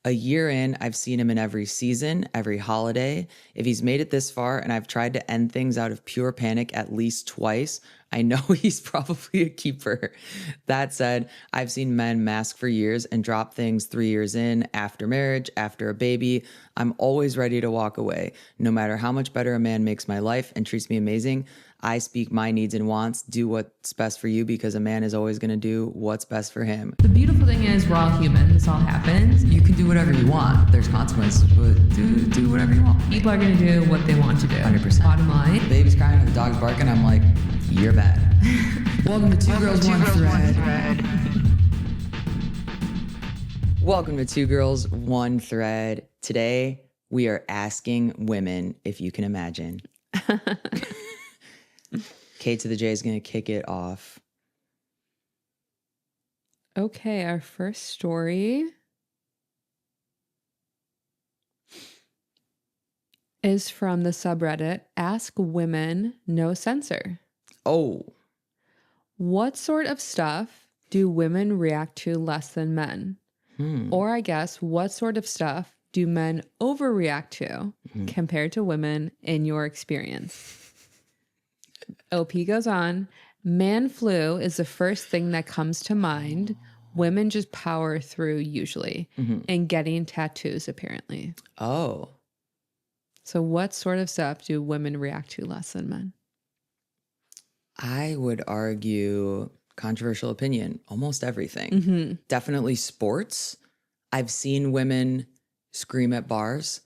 A year in, I've seen him in every season, every holiday. If he's made it this far and I've tried to end things out of pure panic at least twice, I know he's probably a keeper. That said, I've seen men mask for years and drop things 3 years in, after marriage, after a baby. I'm always ready to walk away. No matter how much better a man makes my life and treats me amazing, I speak my needs and wants, do what's best for you, because a man is always going to do what's best for him. The beautiful thing is we're all human. This all happens. You can do whatever you want. There's consequences, but do whatever you want. People are going to do what they want to do. 100%. Bottom line. The baby's crying and the dog's barking. I'm like, you're bad. Welcome to Two Girls, One Thread. Welcome to Two Girls, One Thread. Today, we are asking women if you can imagine. K to the J is going to kick it off. Okay, our first story is from the subreddit AskWomen, No Censor. Oh. What sort of stuff do women react to less than men? Or I guess, what sort of stuff do men overreact to compared to women in your experience? OP goes on, man flu is the first thing that comes to mind. Women just power through usually, and getting tattoos apparently. Oh. So what sort of stuff do women react to less than men? I would argue, controversial opinion, almost everything. Definitely sports. I've seen women scream at bars.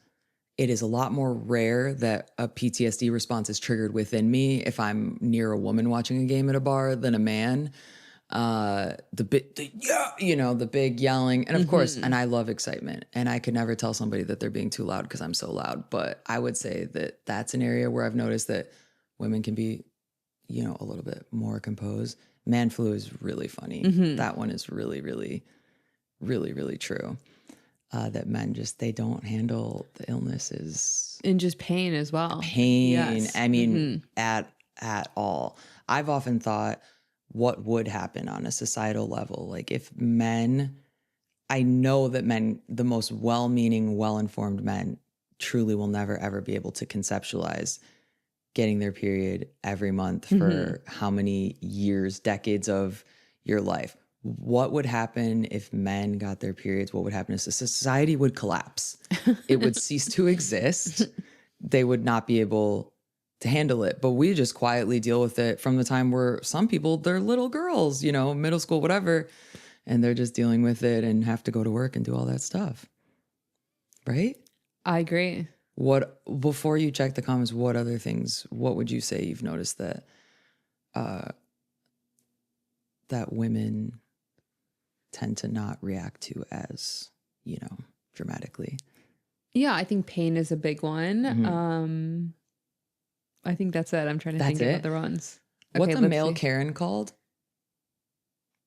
It is a lot more rare that a PTSD response is triggered within me if I'm near a woman watching a game at a bar than a man. The big yelling. And of course, and I love excitement. And I could never tell somebody that they're being too loud because I'm so loud. But I would say that that's an area where I've noticed that women can be, a little bit more composed. Man flu is really funny. That one is really, really, really, really true. That men they don't handle the illnesses. And just pain as well. Pain. Yes. I mean, at all. I've often thought what would happen on a societal level. Like if men, I know that men, the most well-meaning, well-informed men truly will never, ever be able to conceptualize getting their period every month for how many years, decades of your life. What would happen if men got their periods? What would happen is the society would collapse. It would cease to exist. They would not be able to handle it. But we just quietly deal with it from the time where some people, they're little girls, middle school, whatever, and they're just dealing with it and have to go to work and do all that stuff. Right? I agree. Before you check the comments, what other things, what would you say you've noticed that that women tend to not react to as, dramatically? Yeah, I think pain is a big one. I think that's it. I'm trying to think of other ones. What's a male Karen called?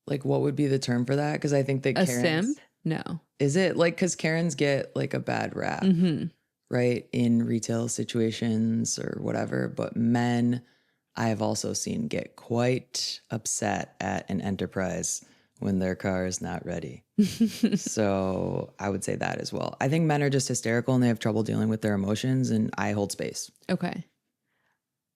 Like, what would be the term for that? Because I think that a Karens... simp? No. Is it? Like, because Karens get, like, a bad rap, right? In retail situations or whatever. But men, I have also seen get quite upset at an enterprise when their car is not ready. So I would say that as well. I think men are just hysterical and they have trouble dealing with their emotions, and I hold space. Okay.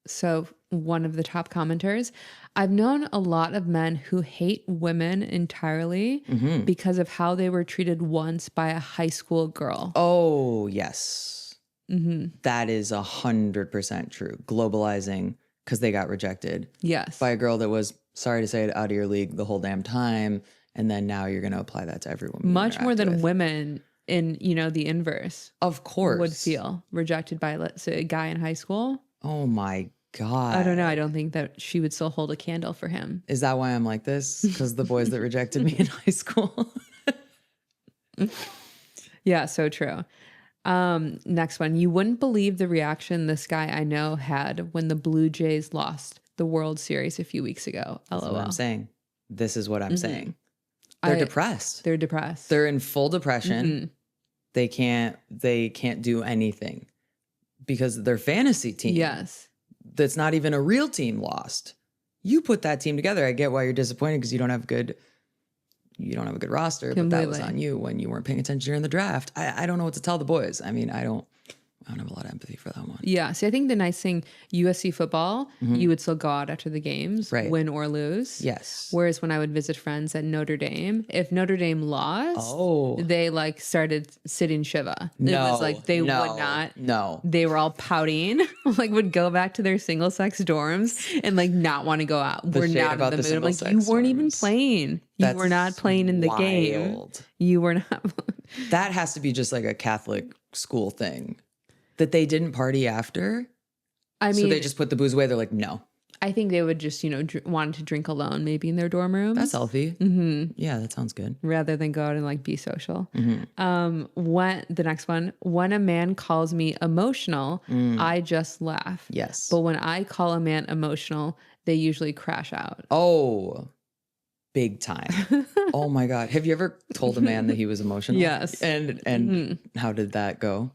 So one of the top commenters, I've known a lot of men who hate women entirely because of how they were treated once by a high school girl. Oh, yes. That is 100% true. Globalizing because they got rejected. Yes. By a girl that was, sorry to say it, out of your league the whole damn time. And then now you're going to apply that to every woman. Much more than women in, the inverse. Of course. Would feel rejected by, let's say, a guy in high school. Oh my God. I don't know. I don't think that she would still hold a candle for him. Is that why I'm like this? Because the boys that rejected me in high school. Yeah, so true. Next one. You wouldn't believe the reaction this guy I know had when the Blue Jays lost the World Series a few weeks ago. LOL. That's what I'm saying. This is what I'm saying. They're depressed. They're depressed. They're in full depression. They can't do anything because their fantasy team. Yes. That's not even a real team lost. You put that team together. I get why you're disappointed because you don't have good you don't have a good roster, but that was on you when you weren't paying attention during the draft. I don't know what to tell the boys. I mean, I don't have a lot of empathy for that one. Yeah. See, I think the nice thing, USC football, you would still go out after the games, Right. win or lose. Yes. Whereas when I would visit friends at Notre Dame, if Notre Dame lost, they like started sitting Shiva. It was like they would not. No. They were all pouting, like would go back to their single sex dorms and like not want to go out. We're not in the mood. I'm like, you weren't even playing. You were not playing in the game. You were not. That has to be just like a Catholic school thing. That they didn't party after? I mean, so they just put the booze away? They're like, no. I think they would just, wanted to drink alone, maybe in their dorm rooms. That's healthy. Mm-hmm. Yeah, that sounds good. Rather than go out and like be social. Mm-hmm. The next one, when a man calls me emotional, I just laugh. Yes. But when I call a man emotional, they usually crash out. Oh, big time. Oh my God. Have you ever told a man that he was emotional? Yes. And how did that go?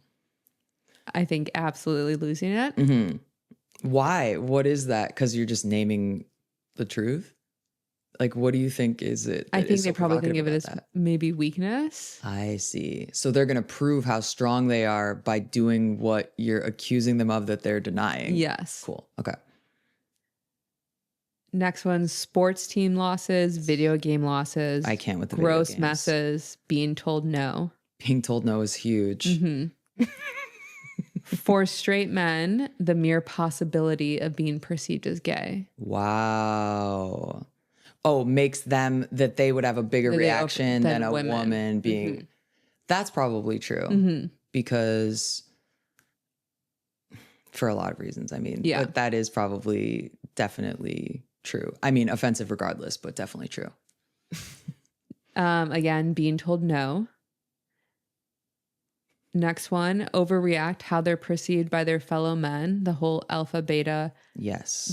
I think absolutely losing it. Mm-hmm. Why? What is that? Because you're just naming the truth? Like, what do you think is it? I think they probably think of it as maybe weakness. I see. So they're going to prove how strong they are by doing what you're accusing them of that they're denying. Yes. Cool. Okay. Next one, sports team losses, video game losses. I can't with the gross video games. Messes, being told no. Being told no is huge. Mm-hmm. For straight men, the mere possibility of being perceived as gay. Wow. Oh, makes them that they would have a bigger reaction than a woman being. Mm-hmm. That's probably true because for a lot of reasons. I mean, but that is probably definitely true. I mean, offensive regardless, but definitely true. Again, being told no. Next one, overreact, how they're perceived by their fellow men, the whole alpha beta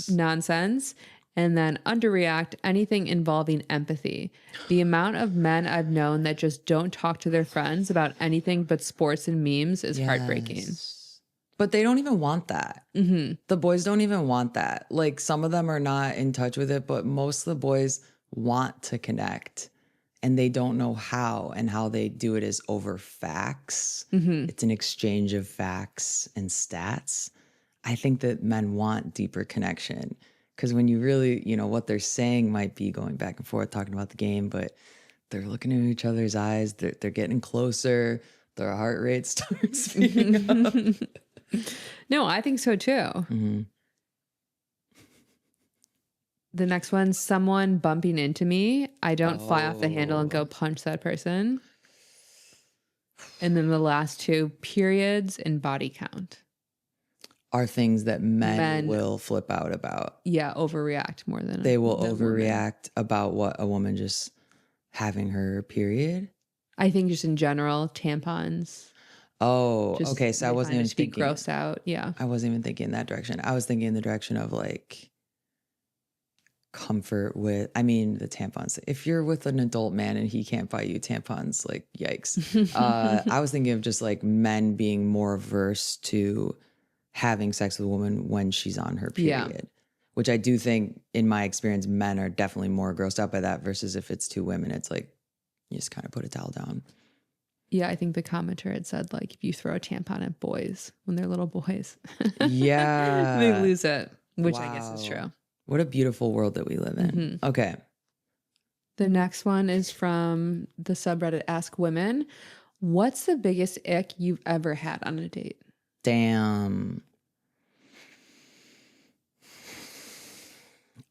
nonsense. And then underreact, anything involving empathy. The amount of men I've known that just don't talk to their friends about anything but sports and memes is heartbreaking. But they don't even want that. Mm-hmm. The boys don't even want that. Like some of them are not in touch with it, but most of the boys want to connect. And they don't know how, and how they do it is over facts. Mm-hmm. It's an exchange of facts and stats. I think that men want deeper connection because when you really, what they're saying might be going back and forth, talking about the game, but they're looking in each other's eyes. They're getting closer. Their heart rate starts speeding up. No, I think so too. Mm-hmm. The next one, someone bumping into me. I don't fly off the handle and go punch that person. And then the last two, periods and body count. Are things that men will flip out about. Yeah, overreact more than they will overreact about what a woman just having her period. I think just in general, tampons. Oh, okay. So I wasn't even thinking gross out. Yeah. I wasn't even thinking in that direction. I was thinking in the direction of like comfort with, the tampons. If you're with an adult man and he can't buy you tampons, like yikes. I was thinking of just like men being more averse to having sex with a woman when she's on her period, which I do think in my experience, men are definitely more grossed out by that versus if it's two women, it's like, you just kind of put a towel down. Yeah, I think the commenter had said like, if you throw a tampon at boys when they're little boys, they lose it, which I guess is true. What a beautiful world that we live in. Mm-hmm. Okay. The next one is from the subreddit AskWomen. What's the biggest ick you've ever had on a date? Damn.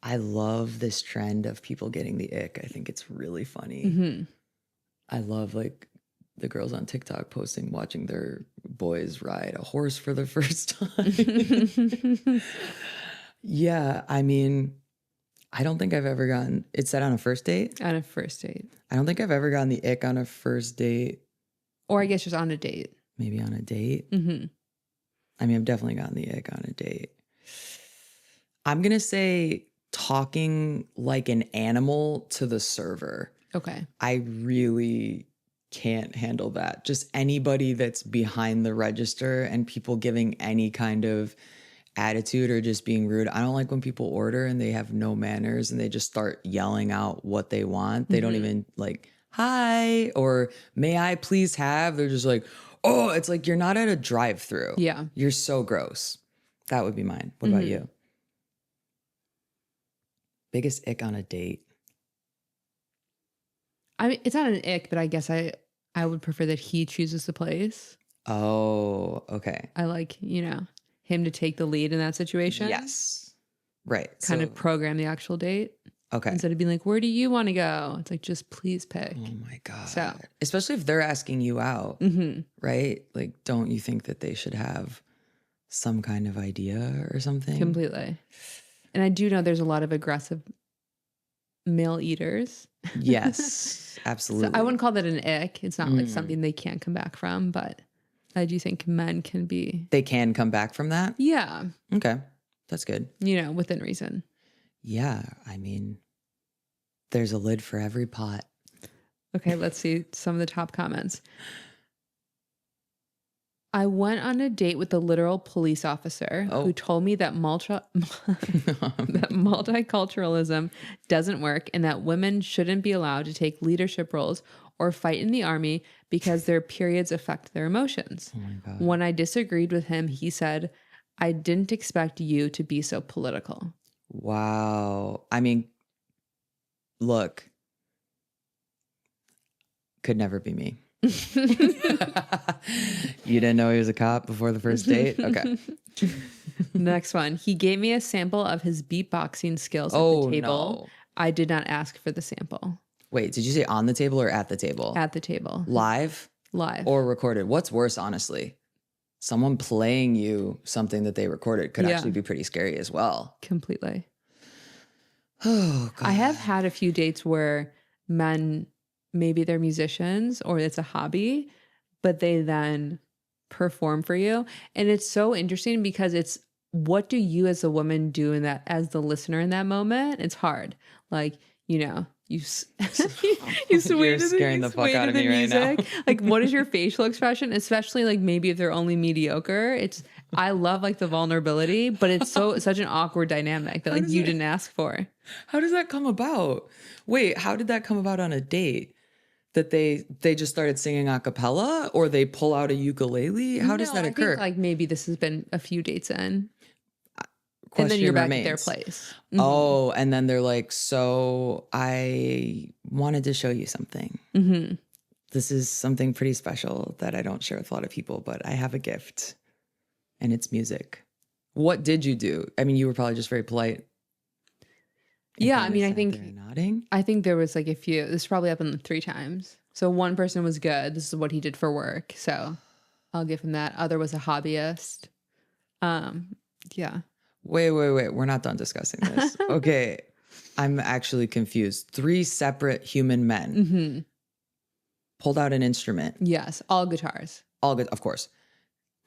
I love this trend of people getting the ick. I think it's really funny. Mm-hmm. I love like the girls on TikTok posting, watching their boys ride a horse for the first time. Yeah, I don't think I've ever gotten, it's said on a first date? On a first date. I don't think I've ever gotten the ick on a first date. Or I guess just on a date. Maybe on a date? Mm-hmm. I've definitely gotten the ick on a date. I'm going to say talking like an animal to the server. Okay. I really can't handle that. Just anybody that's behind the register and people giving any kind of attitude or just being rude. I don't like when people order and they have no manners and they just start yelling out what they want. They don't even like, hi, or may I please have? They're just like, oh, it's like you're not at a drive-through. Yeah. You're so gross. That would be mine. What about you? Biggest ick on a date? I mean, it's not an ick, but I guess I would prefer that he chooses the place. Oh, okay. I like, him to take the lead in that situation. Yes. Right. Kind of program the actual date. Okay. Instead of being like, where do you want to go? It's like, just please pick. Oh my God. So, especially if they're asking you out, right? Like, don't you think that they should have some kind of idea or something? Completely. And I do know there's a lot of aggressive male eaters. Yes, absolutely. So I wouldn't call that an ick. It's not like something they can't come back from, but I do think men can be. They can come back from that? Yeah. Okay. That's good. Within reason. Yeah. I mean, there's a lid for every pot. Okay, let's see some of the top comments. I went on a date with a literal police officer who told me that that multiculturalism doesn't work and that women shouldn't be allowed to take leadership roles or fight in the army because their periods affect their emotions. Oh my God. When I disagreed with him, he said, I didn't expect you to be so political. Wow. I mean, look, could never be me. You didn't know he was a cop before the first date? Okay. Next one. He gave me a sample of his beatboxing skills at the table. No. I did not ask for the sample. Wait, did you say on the table or at the table? At the table. Live? Live. Or recorded? What's worse, honestly? Someone playing you something that they recorded could actually be pretty scary as well. Completely. Oh, God. I have had a few dates where men, maybe they're musicians or it's a hobby, but they then perform for you. And it's so interesting because it's what do you as a woman do in that, as the listener in that moment? It's hard. Like, you you sway You're scaring the fuck out of me right now. Like, what is your facial expression? Especially like maybe if they're only mediocre. I love like the vulnerability, but it's such an awkward dynamic that like you didn't ask for. How does that come about? Wait, how did that come about on a date? That they just started singing a cappella or they pull out a ukulele? How does that occur? I think like maybe this has been a few dates in. Question and then you're remains. back at their place. Oh, and then they're like, so I wanted to show you something. This is something pretty special that I don't share with a lot of people, but I have a gift and it's music. What did you do? I mean, you were probably just very polite. Yeah, I mean, I think nodding. I think there was like a few. This probably happened 3 times. So one person was good. This is what he did for work. So I'll give him that. Other was a hobbyist. Yeah. Wait. We're not done discussing this. Okay. I'm actually confused. 3 separate human men pulled out an instrument. Yes. All guitars. All good, of course.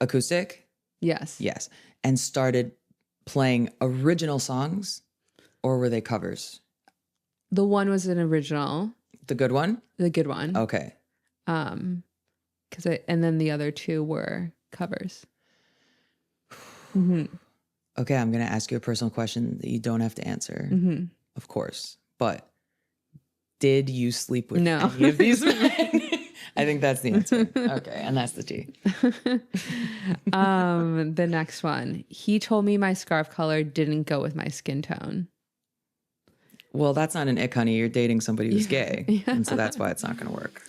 Acoustic? Yes. Yes. And started playing original songs, or were they covers? The one was an original. The good one? The good one. Okay. And then the other 2 were covers. Okay, I'm going to ask you a personal question that you don't have to answer, of course. But did you sleep with any of these men? I think that's the answer. Okay, and that's the T. The next one. He told me my scarf color didn't go with my skin tone. Well, that's not an ick, honey. You're dating somebody who's gay. And so that's why it's not going to work.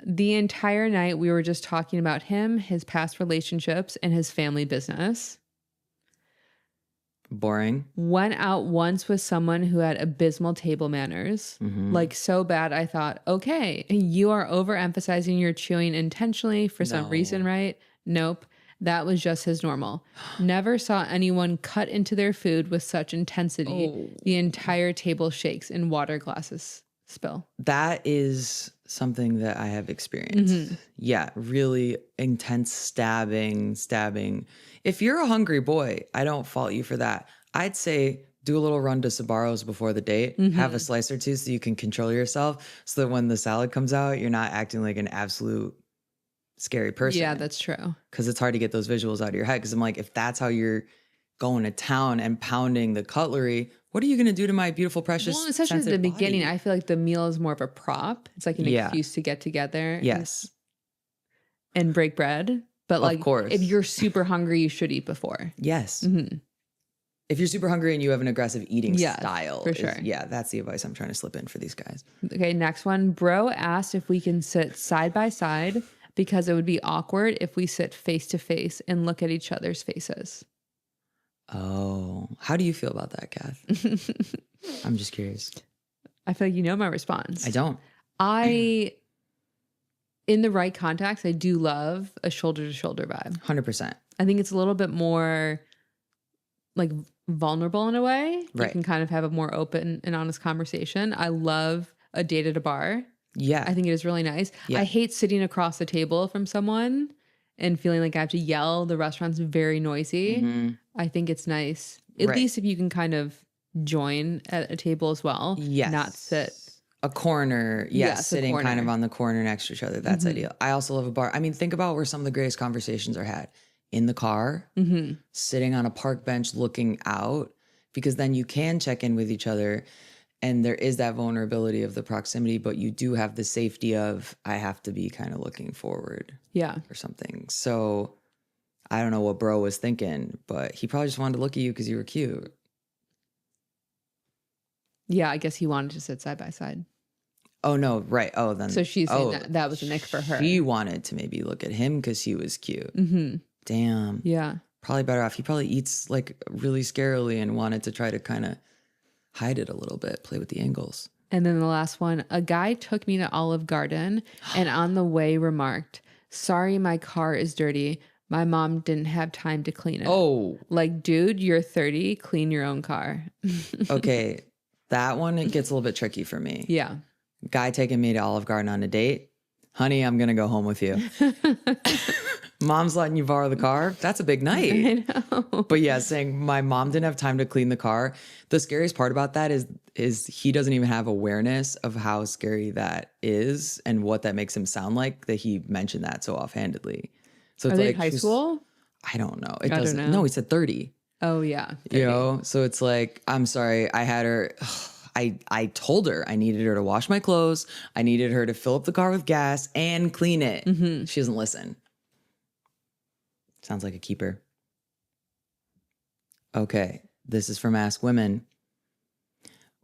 The entire night we were just talking about him, his past relationships, and his family business. Boring. Went out once with someone who had abysmal table manners. Like so bad I thought, okay, you are overemphasizing your chewing intentionally for some reason, right? Nope. That was just his normal. Never saw anyone cut into their food with such intensity. The entire table shakes and water glasses spill. That is something that I have experienced. Yeah, really intense stabbing. If you're a hungry boy, I don't fault you for that. I'd say do a little run to Sbarro's before the date, have a slice or 2 so you can control yourself so that when the salad comes out, you're not acting like an absolute scary person. Yeah, that's true. Because it's hard to get those visuals out of your head. Because I'm like, if that's how you're going to town and pounding the cutlery, what are you going to do to my beautiful, precious, Well, especially at the sensitive beginning, body? I feel like the meal is more of a prop. It's like an excuse to get together Yes. and break bread. But like, Of course. if you're super hungry, you should eat before. Yes. Mm-hmm. If you're super hungry and you have an aggressive eating Yes, style. for sure. Yeah, that's the advice I'm trying to slip in for these guys. Okay, next one. Bro asked if we can sit side by side because it would be awkward if we sit face to face and look at each other's faces. Oh, how do you feel about that, Kath? I'm just curious. I feel like you know my response. I don't. In the right context, I do love a shoulder to shoulder vibe. 100%. I think it's a little bit more like vulnerable in a way. Right. You can kind of have a more open and honest conversation. I love a date at a bar. Yeah. I think it is really nice. Yeah. I hate sitting across the table from someone and feeling like I have to yell. The restaurant's very noisy. Mm-hmm. I think it's nice. At Right. least if you can kind of join at a table as well. Yes. Not sit. A corner. Yes. Yes, a Sitting kind corner. of on the corner next to each other. That's Mhm. ideal. I also love a bar. I mean, think about where some of the greatest conversations are had. In the car, Mm-hmm. sitting on a park bench looking out, because then you can check in with each other. And there is that vulnerability of the proximity, but you do have the safety of, I have to be kind of looking forward Yeah. or something. So I don't know what bro was thinking, but he probably just wanted to look at you because you were cute. Yeah, I guess he wanted to sit side by side. Oh, no. Right. Oh, then. So she's saying that was an ick for her. She wanted to maybe look at him because he was cute. Mm-hmm. Damn. Yeah. Probably better off. He probably eats like really scarily and wanted to try to kind of hide it a little bit, play with the angles. And then the last one, a guy took me to Olive Garden and on the way remarked, "Sorry, my car is dirty. My mom didn't have time to clean it." Oh, Like, dude, you're 30, clean your own car. okay. That one, it gets a little bit tricky for me. Yeah. Guy taking me to Olive Garden on a date. Honey, I'm going to go home with you. Mom's letting you borrow the car. That's a big night. I know. But yeah, saying my mom didn't have time to clean the car. The scariest part about that is he doesn't even have awareness of how scary that is and what that makes him sound like, that he mentioned that so offhandedly. So Are it's they like in high school? I don't know. It I don't doesn't. know. No, he said 30. Oh, yeah. You know, so it's like, I'm sorry, I had her. I told her I needed her to wash my clothes. I needed her to fill up the car with gas and clean it. Mm-hmm. She doesn't listen. Sounds like a keeper. Okay, this is from AskWomen.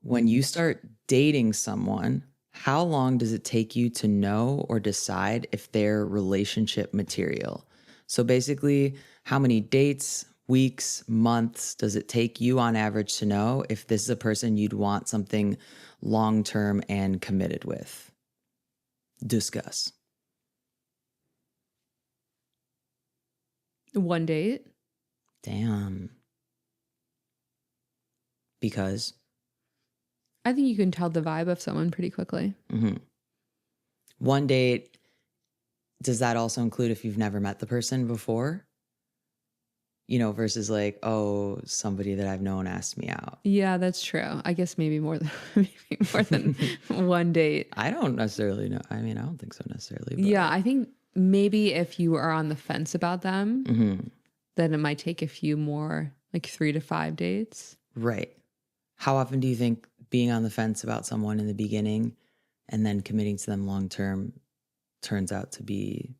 When you start dating someone, how long does it take you to know or decide if they're relationship material? So basically, how many dates, weeks, months does it take you on average to know if this is a person you'd want something long-term and committed with? Discuss. One date? Damn. Because? I think you can tell the vibe of someone pretty quickly. Mm-hmm. One date, does that also include if you've never met the person before? You know, versus like, oh, somebody that I've known asked me out. Yeah, that's true. I guess maybe more than one date. I don't necessarily know. I mean, I don't think so necessarily. But. Yeah, I think maybe if you are on the fence about them, Mm-hmm. then it might take a few more, like 3 to 5 dates. Right. How often do you think being on the fence about someone in the beginning and then committing to them long term turns out to be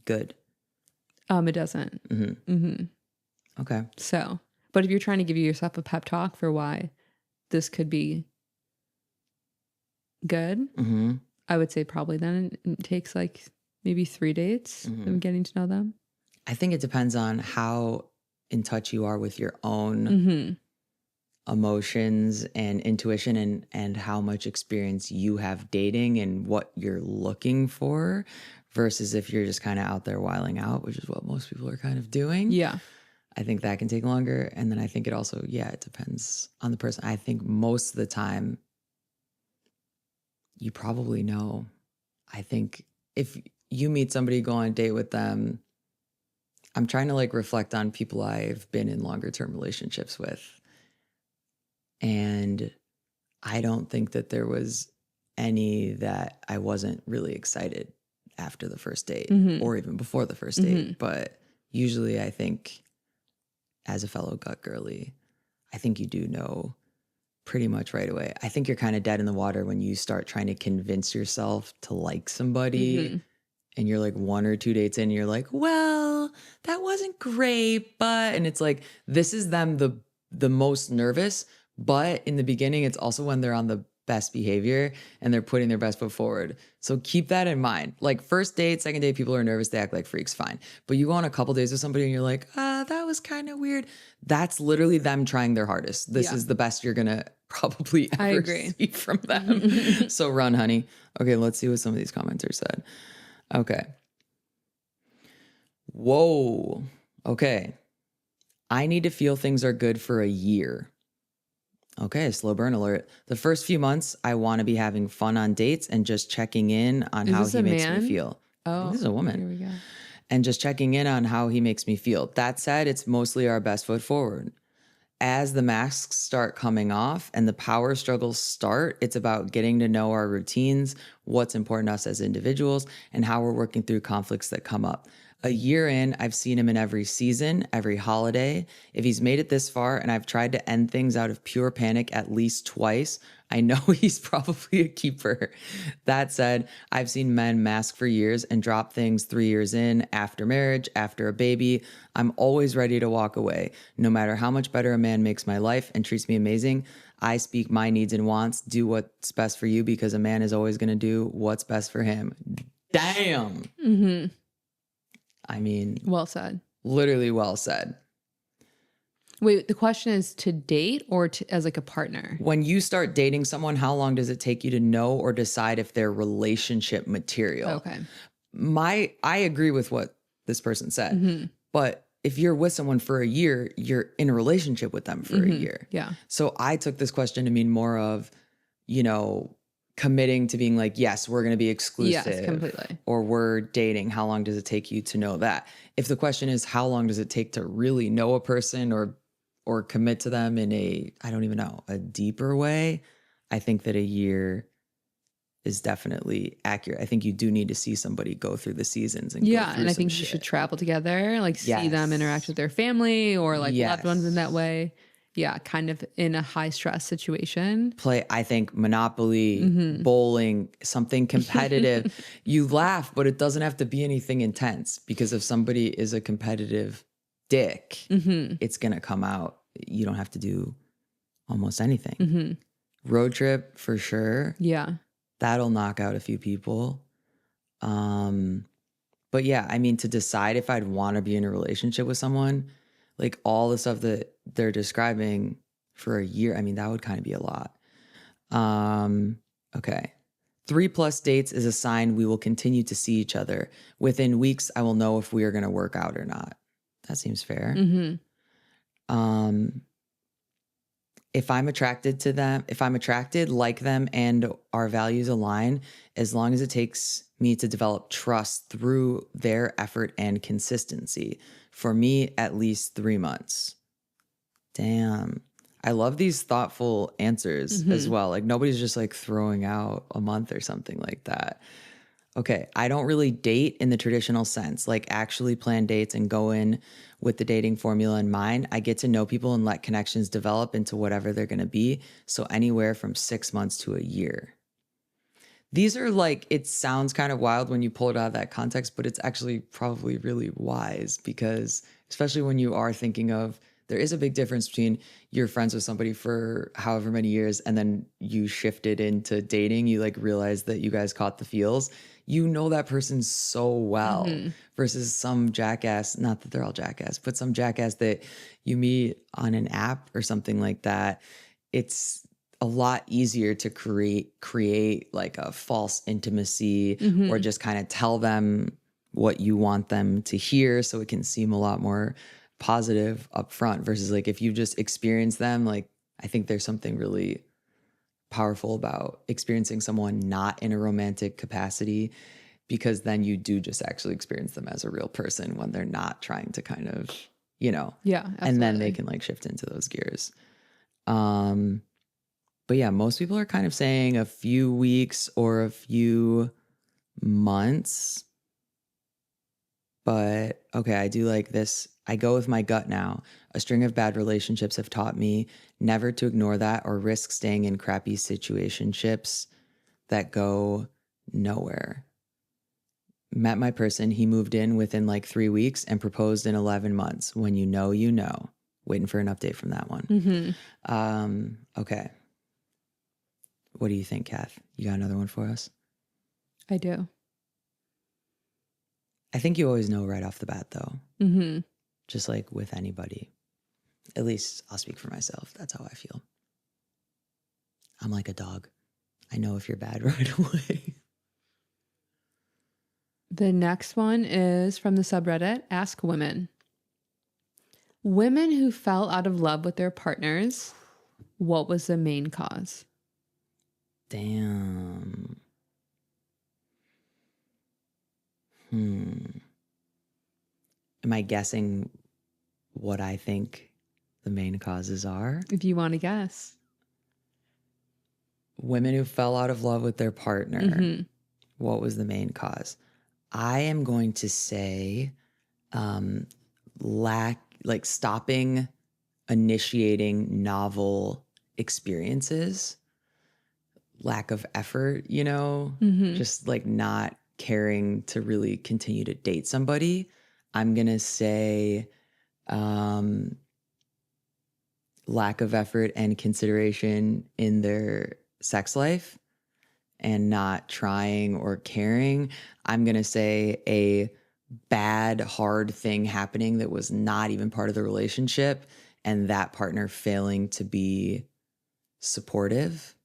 good? It doesn't. Mm-hmm. Mm-hmm. Okay. So, but if you're trying to give yourself a pep talk for why this could be good, Mm-hmm. I would say probably then it takes like maybe 3 dates Mhm. of getting to know them. I think it depends on how in touch you are with your own Mm-hmm. emotions and intuition and how much experience you have dating and what you're looking for versus if you're just kind of out there whiling out, which is what most people are kind of doing. Yeah. I think that can take longer. And then I think it also, it depends on the person. I think most of the time you probably know. I think if you meet somebody, go on a date with them, I'm trying to like reflect on people I've been in longer term relationships with. And I don't think that there was any that I wasn't really excited after the first date Mm-hmm. or even before the first date. But usually I think as a fellow gut girly, I think you do know pretty much right away. I think you're kind of dead in the water when you start trying to convince yourself to like somebody and you're like 1 or 2 dates in, and you're like, well, that wasn't great, but, and it's like, this is them the most nervous, but in the beginning, it's also when they're on the best behavior and they're putting their best foot forward. So keep that in mind. Like first date, second date, people are nervous, they act like freaks, fine. But you go on a couple days with somebody and you're like, that was kind of weird. That's literally them trying their hardest. This is the best you're gonna probably ever see from them. So run, honey. Okay, let's see what some of these commenters said. Okay. Whoa. Okay. I need to feel things are good for a year. Okay, slow burn alert. The first few months, I want to be having fun on dates and just checking in on how he makes me feel. I think this is a woman. Here we go. And just checking in on how he makes me feel. That said, it's mostly our best foot forward. As the masks start coming off and the power struggles start, it's about getting to know our routines, what's important to us as individuals, and how we're working through conflicts that come up. A year in, I've seen him in every season, every holiday. If he's made it this far and I've tried to end things out of pure panic at least twice, I know he's probably a keeper. That said, I've seen men mask for years and drop things 3 years in, after marriage, after a baby. I'm always ready to walk away. No matter how much better a man makes my life and treats me amazing, I speak my needs and wants. Do what's best for you because a man is always going to do what's best for him. Damn. I mean, Well said. Literally well said. Wait, the question is to date or as like a partner? When you start dating someone, how long does it take you to know or decide if they're relationship material? Okay. I agree with what this person said, but if you're with someone for a year, you're in a relationship with them for a year. Yeah. So I took this question to mean more of, committing to being like, yes, we're going to be exclusive. Yes, completely. Or we're dating. How long does it take you to know that? If the question is, how long does it take to really know a person or commit to them in a deeper way, I think that a year is definitely accurate. I think you do need to see somebody go through the seasons and go through and I some think you should travel together, like see them interact with their family or like loved ones in that way. Yeah, kind of in a high stress situation. Play, I think, Monopoly, bowling, something competitive. You laugh, but it doesn't have to be anything intense because if somebody is a competitive dick, it's going to come out. You don't have to do almost anything. Road trip for sure. Yeah. That'll knock out a few people. But yeah, I mean, to decide if I'd want to be in a relationship with someone, like all the stuff that they're describing for a year, I mean, that would kind of be a lot. Okay. 3+ dates is a sign we will continue to see each other. Within weeks, I will know if we are going to work out or not. That seems fair. If I'm attracted to them, if I'm attracted, like them, and our values align, as long as it takes me to develop trust through their effort and consistency. For me, at least 3 months. Damn. I love these thoughtful answers as well. Like nobody's just like throwing out a month or something like that. Okay, I don't really date in the traditional sense, like actually plan dates and go in with the dating formula in mind. I get to know people and let connections develop into whatever they're going to be. So anywhere from 6 months to a year. These are like, it sounds kind of wild when you pull it out of that context, but it's actually probably really wise because especially when you are thinking of, there is a big difference between you're friends with somebody for however many years and then you shifted into dating, you like realize that you guys caught the feels. You know that person so well versus some jackass, not that they're all jackass, but some jackass that you meet on an app or something like that. It's a lot easier to create like a false intimacy or just kind of tell them what you want them to hear so it can seem a lot more positive up front versus like if you just experience them, like I think there's something really powerful about experiencing someone not in a romantic capacity because then you do just actually experience them as a real person when they're not trying to kind of, Yeah, absolutely. and then they can like shift into those gears. But yeah, most people are kind of saying a few weeks or a few months. But okay, I do like this. I go with my gut now. A string of bad relationships have taught me never to ignore that or risk staying in crappy situationships that go nowhere. Met my person. He moved in within like 3 weeks and proposed in 11 months. When you know, you know. Waiting for an update from that one. Okay. What do you think, Kath? You got another one for us? I do. I think you always know right off the bat, though. Just like with anybody. At least I'll speak for myself. That's how I feel. I'm like a dog. I know if you're bad right away. The next one is from the subreddit, AskWomen. Women who fell out of love with their partners, what was the main cause? Damn. Am I guessing what I think the main causes are? If you want to guess. Women who fell out of love with their partner. What was the main cause? I am going to say stopping initiating novel experiences, lack of effort, just like not caring to really continue to date somebody. I'm going to say lack of effort and consideration in their sex life and not trying or caring. I'm going to say a bad, hard thing happening that was not even part of the relationship and that partner failing to be supportive.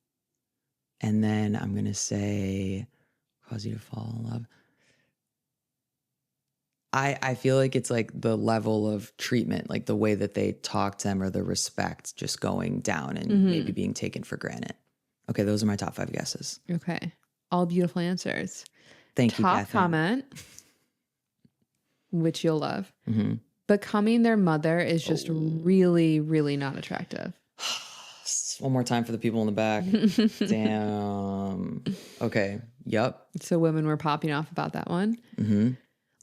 And then I'm going to say cause you to fall in love. I feel like it's like the level of treatment, like the way that they talk to them or the respect just going down and maybe being taken for granted. Okay, those are my top 5 guesses. Okay. All beautiful answers. Thank you, Top Catherine. comment, which you'll love. Becoming their mother is just really, really not attractive. One more time for the people in the back. Damn. Okay. Yep. So women were popping off about that one.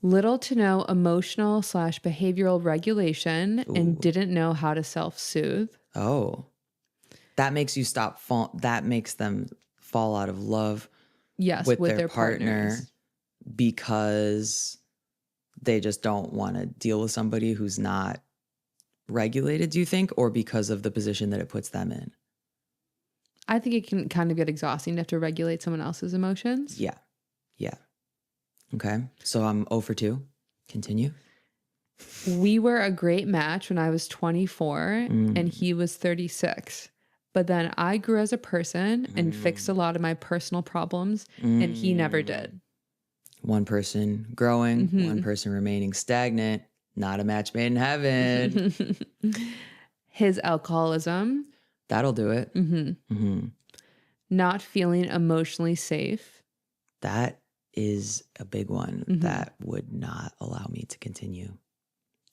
Little to no emotional / behavioral regulation and didn't know how to self-soothe. Oh. That makes you that makes them fall out of love with their partner partners. because they just don't want to deal with somebody who's not regulated, do you think? Or because of the position that it puts them in? I think it can kind of get exhausting to have to regulate someone else's emotions. Yeah. Okay. So I'm 0 for 2. Continue. We were a great match when I was 24 and he was 36. But then I grew as a person and fixed a lot of my personal problems and he never did. One person growing, one person remaining stagnant. Not a match made in heaven. His alcoholism. That'll do it. Not feeling emotionally safe. That is a big one that would not allow me to continue.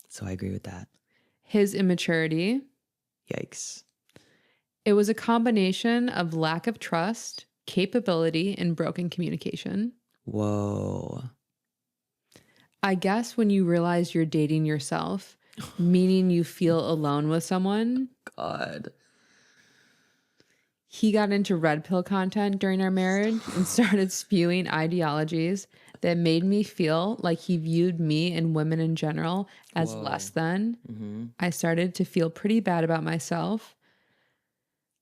So I agree with that. His immaturity. Yikes. It was a combination of lack of trust, capability, and broken communication. Whoa. I guess when you realize you're dating yourself, meaning you feel alone with someone. God. He got into red pill content during our marriage and started spewing ideologies that made me feel like he viewed me and women in general as less than. I started to feel pretty bad about myself,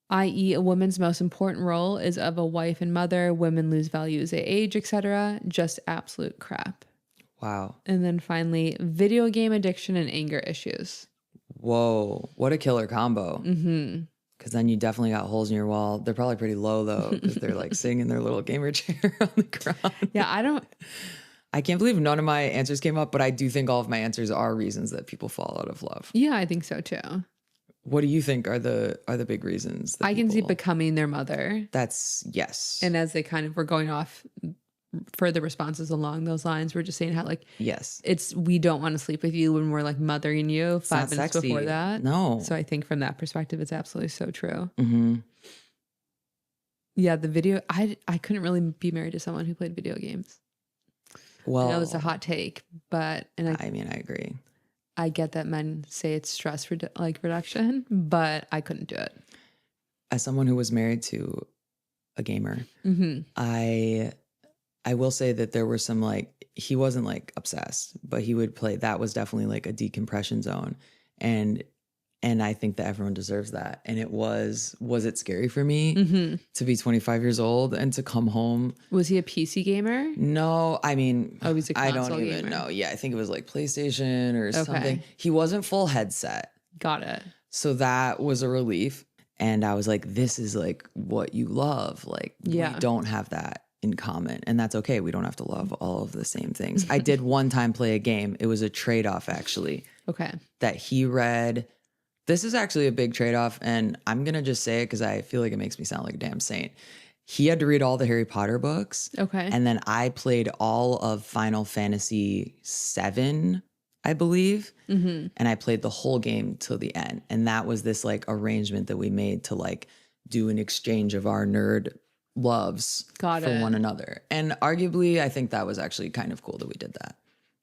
i.e. a woman's most important role is of a wife and mother, women lose value as they age, etc. Just absolute crap. Wow. And then finally, video game addiction and anger issues. Whoa. What a killer combo. Because then you definitely got holes in your wall. They're probably pretty low, though, because they're like sitting in their little gamer chair on the ground. Yeah, I can't believe none of my answers came up, but I do think all of my answers are reasons that people fall out of love. Yeah, I think so, too. What do you think are the big reasons? That I can see becoming their mother. That's yes. And as they kind of were going off further responses along those lines, we're just saying how like yes, we don't want to sleep with you when we're like mothering you 5 minutes sexy. Before that. No. So I think from that perspective, it's absolutely so true. Yeah, the video. I couldn't really be married to someone who played video games. I know it's a Well, hot take, but I mean, I agree. I get that men say it's stress reduction, but I couldn't do it. As someone who was married to a gamer, I will say that there were some like he wasn't like obsessed, but he would play. That was definitely like a decompression zone, and I think that everyone deserves that. And it was it scary for me to be 25 years old and to come home? Was he a PC gamer? No, I mean, Oh, he's a I don't console even gamer. know. Yeah, I think it was like PlayStation or something. Okay. He wasn't full headset. Got it. So that was a relief. And I was like, this is like what you love. Like, we don't have that in common. And that's okay. We don't have to love all of the same things. I did one time play a game. It was a trade-off, actually. Okay. That he read. This is actually a big trade-off. And I'm going to just say it because I feel like it makes me sound like a damn saint. He had to read all the Harry Potter books. Okay. And then I played all of Final Fantasy VII, I believe. And I played the whole game till the end. And that was this like arrangement that we made to like do an exchange of our nerd loves for one another. And arguably, I think that was actually kind of cool that we did that.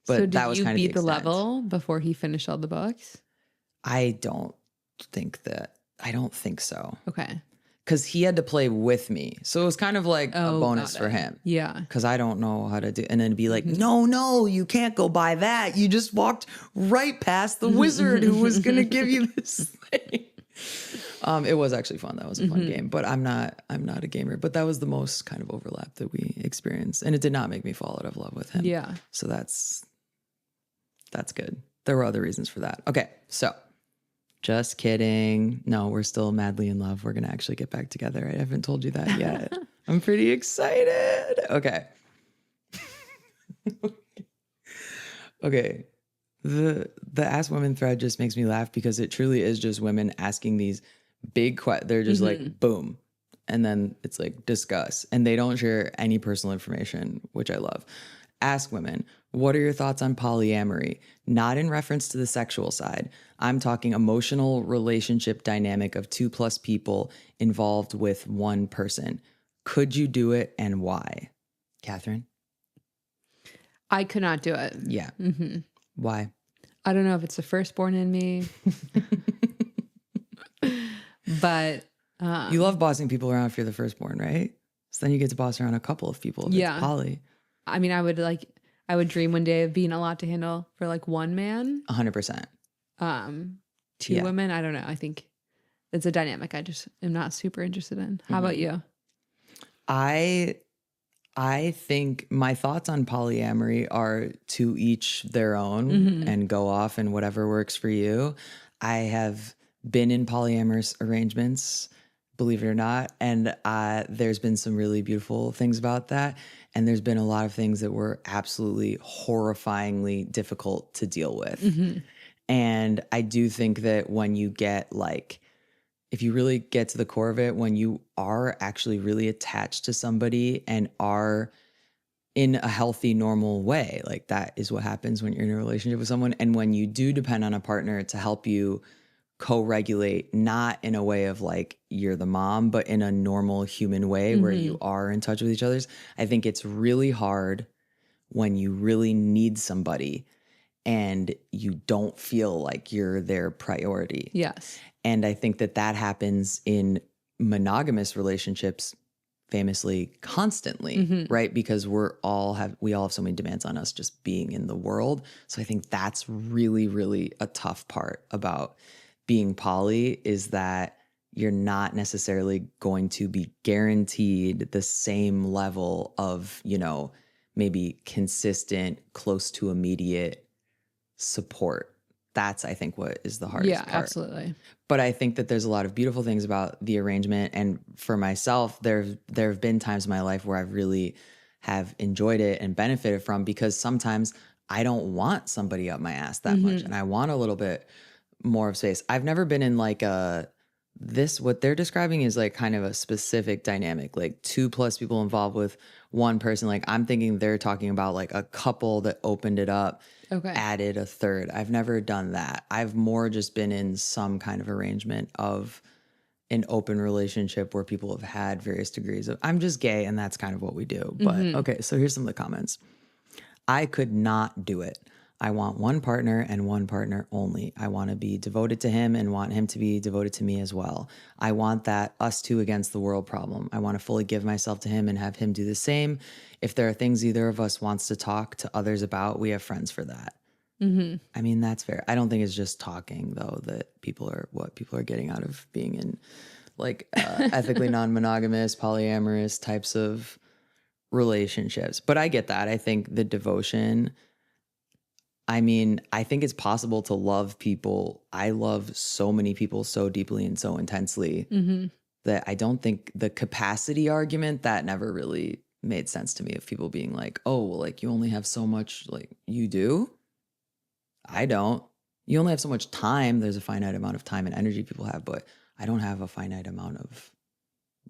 But so did that was you kind beat of the level before he finished all the books? I don't think so. Okay. Because he had to play with me. So it was kind of like a bonus for him. Yeah. Because I don't know how to do. And then be like, no, you can't go buy that. You just walked right past the wizard who was going to give you this thing. It was actually fun. That was a fun game. But I'm not a gamer. But that was the most kind of overlap that we experienced. And it did not make me fall out of love with him. Yeah. So that's good. There were other reasons for that. Okay, so just kidding. No, we're still madly in love. We're going to actually get back together. I haven't told you that yet. I'm pretty excited. Okay. Okay. The AskWomen thread just makes me laugh because it truly is just women asking these big questions. They're just like, boom. And then it's like, discuss. And they don't share any personal information, which I love. AskWomen, what are your thoughts on polyamory? Not in reference to the sexual side. I'm talking emotional relationship dynamic of 2+ people involved with one person. Could you do it and why? Catherine? I could not do it. Yeah. Why? I don't know if it's the firstborn in me, but you love bossing people around if you're the firstborn, right? So then you get to boss around a couple of people if it's poly. I mean, I would dream one day of being a lot to handle for like one man. 100%. Two women, I don't know. I think it's a dynamic I just am not super interested in. How about you? I think my thoughts on polyamory are to each their own and go off and whatever works for you. I have been in polyamorous arrangements, believe it or not. And there's been some really beautiful things about that. And there's been a lot of things that were absolutely horrifyingly difficult to deal with. And I do think that when you get like, if you really get to the core of it, when you are actually really attached to somebody and are in a healthy, normal way, like that is what happens when you're in a relationship with someone. And when you do depend on a partner to help you co-regulate, not in a way of like you're the mom, but in a normal human way where you are in touch with each other's. I think it's really hard when you really need somebody and you don't feel like you're their priority. Yes. And I think that happens in monogamous relationships famously constantly, right? Because we all have so many demands on us just being in the world. So I think that's really, really a tough part about being poly, is that you're not necessarily going to be guaranteed the same level of, maybe consistent, close to immediate support. That's, I think, what is the hardest part. Yeah, absolutely. But I think that there's a lot of beautiful things about the arrangement. And for myself, there have been times in my life where I really have enjoyed it and benefited from, because sometimes I don't want somebody up my ass that much. And I want a little bit more of space. I've never been in like what they're describing is like kind of a specific dynamic, like 2+ people involved with one person. Like I'm thinking they're talking about like a couple that opened it up, added a third. I've never done that. I've more just been in some kind of arrangement of an open relationship where people have had various degrees of, I'm just gay and that's kind of what we do. But okay, so here's some of the comments. I could not do it. I want one partner and one partner only. I want to be devoted to him and want him to be devoted to me as well. I want that us two against the world problem. I want to fully give myself to him and have him do the same. If there are things either of us wants to talk to others about, we have friends for that. I mean, that's fair. I don't think it's just talking, though, that what people are getting out of being in like ethically non-monogamous, polyamorous types of relationships. But I get that. I think the devotion, I mean, I think it's possible to love people. I love so many people so deeply and so intensely that I don't think the capacity argument, that never really made sense to me, of people being like, oh, well, like you only have so much, like you do? I don't. You only have so much time. There's a finite amount of time and energy people have, but I don't have a finite amount of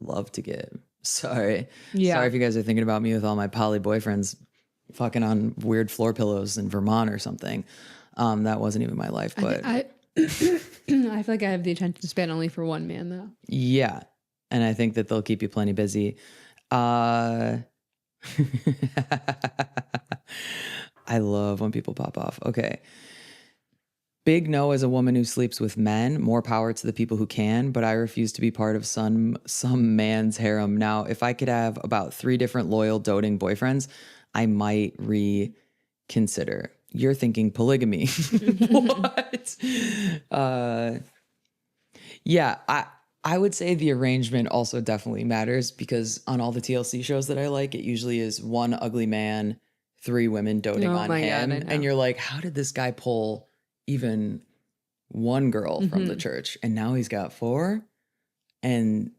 love to give. Sorry. Yeah. Sorry if you guys are thinking about me with all my poly boyfriends fucking on weird floor pillows in Vermont or something. That wasn't even my life, but I feel like I have the attention span only for one man, though. yeah. And I think that they'll keep you plenty busy. I love when people pop off. Okay. Big no as a woman who sleeps with men. More power to the people who can, but I refuse to be part of some man's harem. Now, if I could have about 3 different loyal, doting boyfriends, I might reconsider. You're thinking polygamy. What? Yeah, I would say the arrangement also definitely matters, because on all the TLC shows that I like, it usually is one ugly man, 3 women doting on him. God, and you're like, how did this guy pull even one girl from the church? And now he's got 4. And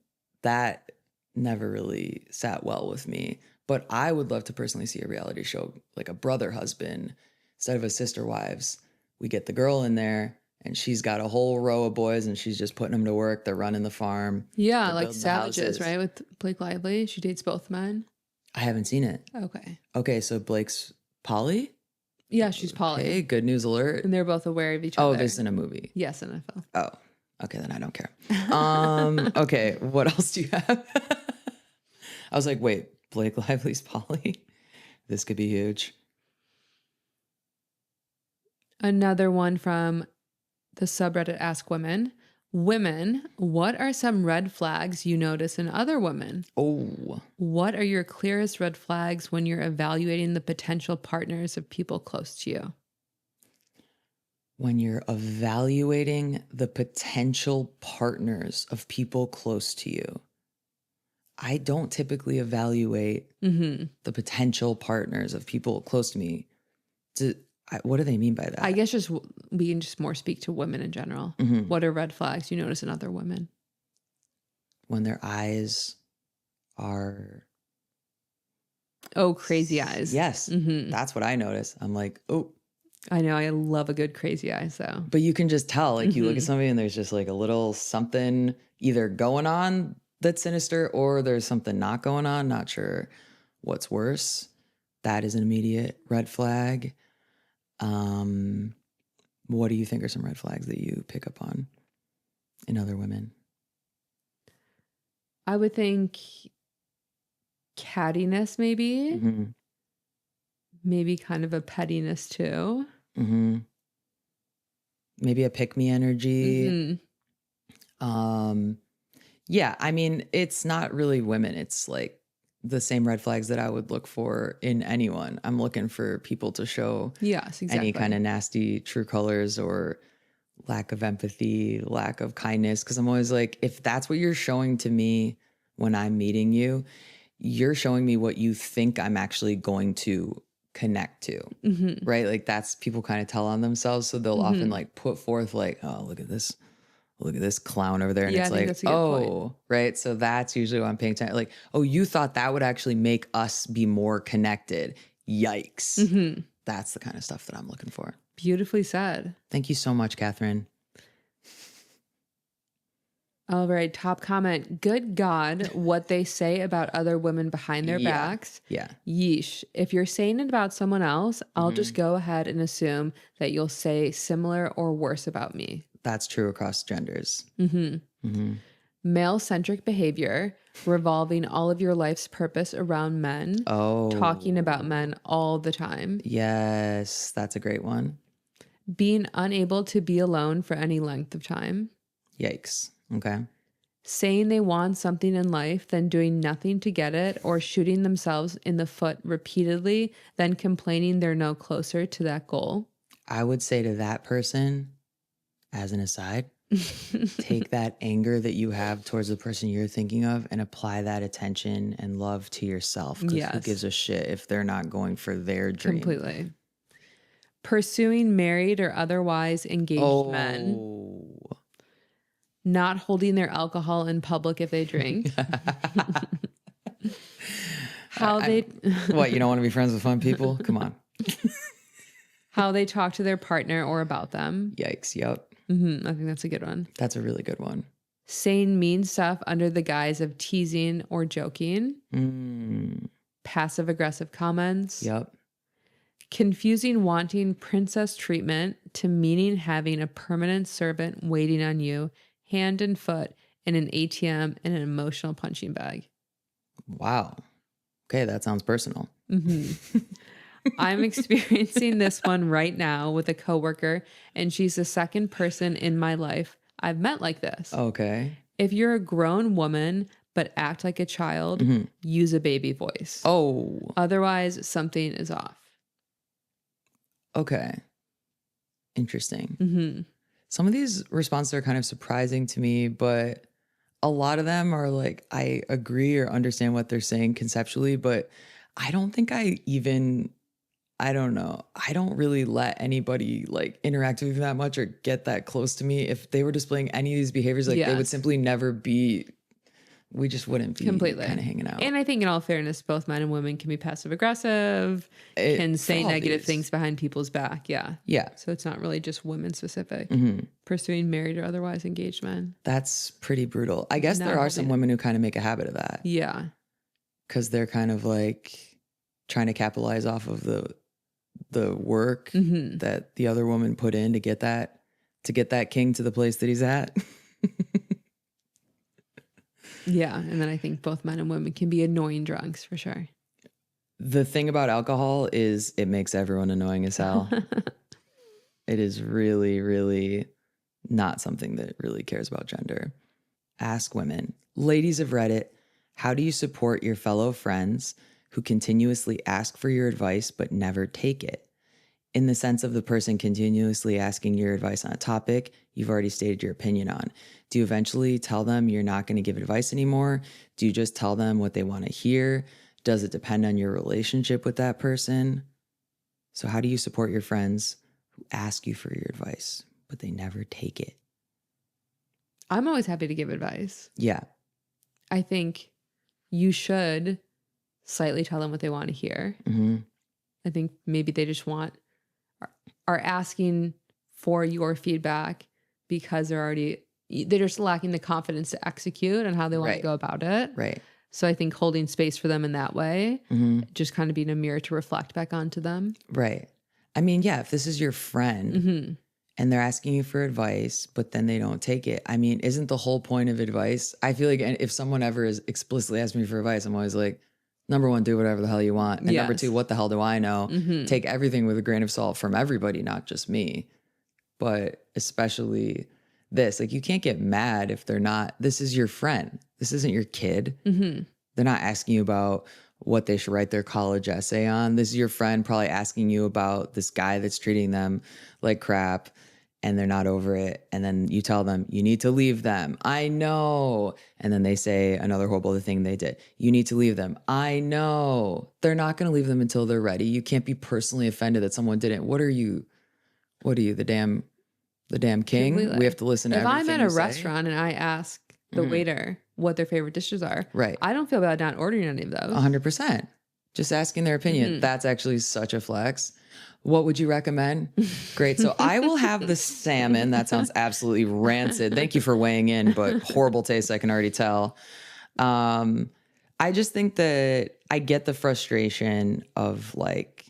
that never really sat well with me. But I would love to personally see a reality show, like a brother husband instead of a sister wives. We get the girl in there and she's got a whole row of boys and she's just putting them to work. They're running the farm. Yeah, They're like building the Savages, houses. right? With Blake Lively. She dates both men. I haven't seen it. Okay. Okay, so Blake's poly? Yeah, she's poly. Okay, good news alert. And they're both aware of each Oh, other. this is in a movie. Yes, in a film. Oh, okay, then I don't care. Okay, what else do you have? I was like, wait, Blake Lively's poly? This could be huge. Another one from the subreddit AskWomen. Women, what are some red flags you notice in other women? Oh. What are your clearest red flags when you're evaluating the potential partners of people close to you? When you're evaluating the potential partners of people close to you, I don't typically evaluate the potential partners of people close to me. What do they mean by that? I guess just we can just more speak to women in general. What are red flags you notice in other women? When their eyes are... Oh, crazy eyes. Yes, that's what I notice. I'm like, oh. I know, I love a good crazy eye, so. But you can just tell, like you look at somebody and there's just like a little something either going on that's sinister or there's something not going on. Not sure what's worse. That is an immediate red flag. What do you think are some red flags that you pick up on in other women? I would think cattiness, maybe. Maybe kind of a pettiness too. Maybe a pick-me energy. Yeah, I mean, it's not really women. It's like the same red flags that I would look for in anyone. I'm looking for people to show Yes, exactly. any kind of nasty true colors or lack of empathy, lack of kindness. Because I'm always like, if that's what you're showing to me when I'm meeting you, you're showing me what you think I'm actually going to connect to, right? Like that's, people kind of tell on themselves. So they'll often like put forth like, oh, look at this clown over there. And Yeah, it's I think like, that's a good point. right. So that's usually what I'm paying attention. Like, oh, you thought that would actually make us be more connected. Yikes. That's the kind of stuff that I'm looking for. Beautifully said. Thank you so much, Catherine. All right, top comment. Good God, what they say about other women behind their backs. Yeah. Yeesh. If you're saying it about someone else, I'll just go ahead and assume that you'll say similar or worse about me. That's true across genders. Male-centric behavior, revolving all of your life's purpose around men. Oh. Talking about men all the time. Yes, that's a great one. Being unable to be alone for any length of time. Yikes. Okay. Saying they want something in life, then doing nothing to get it, or shooting themselves in the foot repeatedly, then complaining they're no closer to that goal. I would say to that person, as an aside, take that anger that you have towards the person you're thinking of and apply that attention and love to yourself. Because who gives a shit if they're not going for their dream? Completely. Pursuing married or otherwise engaged men. Not holding their alcohol in public if they drink. What, you don't want to be friends with fun people? Come on. How they talk to their partner or about them. Yikes. Yep. I think that's a good one. That's a really good one. Saying mean stuff under the guise of teasing or joking. Passive aggressive comments. Yep. Confusing wanting princess treatment to meaning having a permanent servant waiting on you, hand and foot, in an ATM and an emotional punching bag. Wow. Okay, that sounds personal. I'm experiencing this one right now with a coworker, and she's the second person in my life I've met like this. Okay. If you're a grown woman but act like a child, use a baby voice. Oh. Otherwise, something is off. Okay. Interesting. Some of these responses are kind of surprising to me, but a lot of them are like, I agree or understand what they're saying conceptually, but I don't think I don't know. I don't really let anybody like interact with me that much or get that close to me. If they were displaying any of these behaviors, like they would simply never be, we just wouldn't be completely kind of hanging out. And I think in all fairness, both men and women can be passive aggressive, can say negative things behind people's back. Yeah. Yeah. So it's not really just women specific. Pursuing married or otherwise engaged men. That's pretty brutal. I guess there are some women who kind of make a habit of that. Yeah. Because they're kind of like trying to capitalize off of the work that the other woman put in to get that king to the place that he's at. Yeah. And then I think both men and women can be annoying drunks for sure. The thing about alcohol is it makes everyone annoying as hell. It is really, really not something that really cares about gender. Ask Women. Ladies of Reddit, how do you support your fellow friends who continuously ask for your advice but never take it? In the sense of the person continuously asking your advice on a topic you've already stated your opinion on. Do you eventually tell them you're not going to give advice anymore? Do you just tell them what they want to hear? Does it depend on your relationship with that person? So how do you support your friends who ask you for your advice, but they never take it? I'm always happy to give advice. Yeah. I think you should slightly tell them what they want to hear. I think maybe they just are asking for your feedback because they're just lacking the confidence to execute on how they want to go about it. Right. So I think holding space for them in that way, just kind of being a mirror to reflect back onto them. Right. I mean, yeah, if this is your friend and they're asking you for advice, but then they don't take it. I mean, isn't the whole point of advice? I feel like if someone ever is explicitly asking me for advice, I'm always like, number one, do whatever the hell you want. And number two, what the hell do I know? Take everything with a grain of salt from everybody, not just me. But especially this, like you can't get mad if they're not, this is your friend. This isn't your kid. They're not asking you about what they should write their college essay on. This is your friend probably asking you about this guy that's treating them like crap and they're not over it. And then you tell them, you need to leave them. I know. And then they say another horrible thing they did. You need to leave them. I know. They're not going to leave them until they're ready. You can't be personally offended that someone didn't. What are you, the damn king? Completely. We have to listen to everything If I'm at a say? restaurant and I ask the waiter what their favorite dishes are, right? I don't feel bad not ordering any of those. 100%. Just asking their opinion. That's actually such a flex. What would you recommend? Great. So I will have the salmon. That sounds absolutely rancid. Thank you for weighing in, but horrible taste, I can already tell. I just think that I get the frustration of like,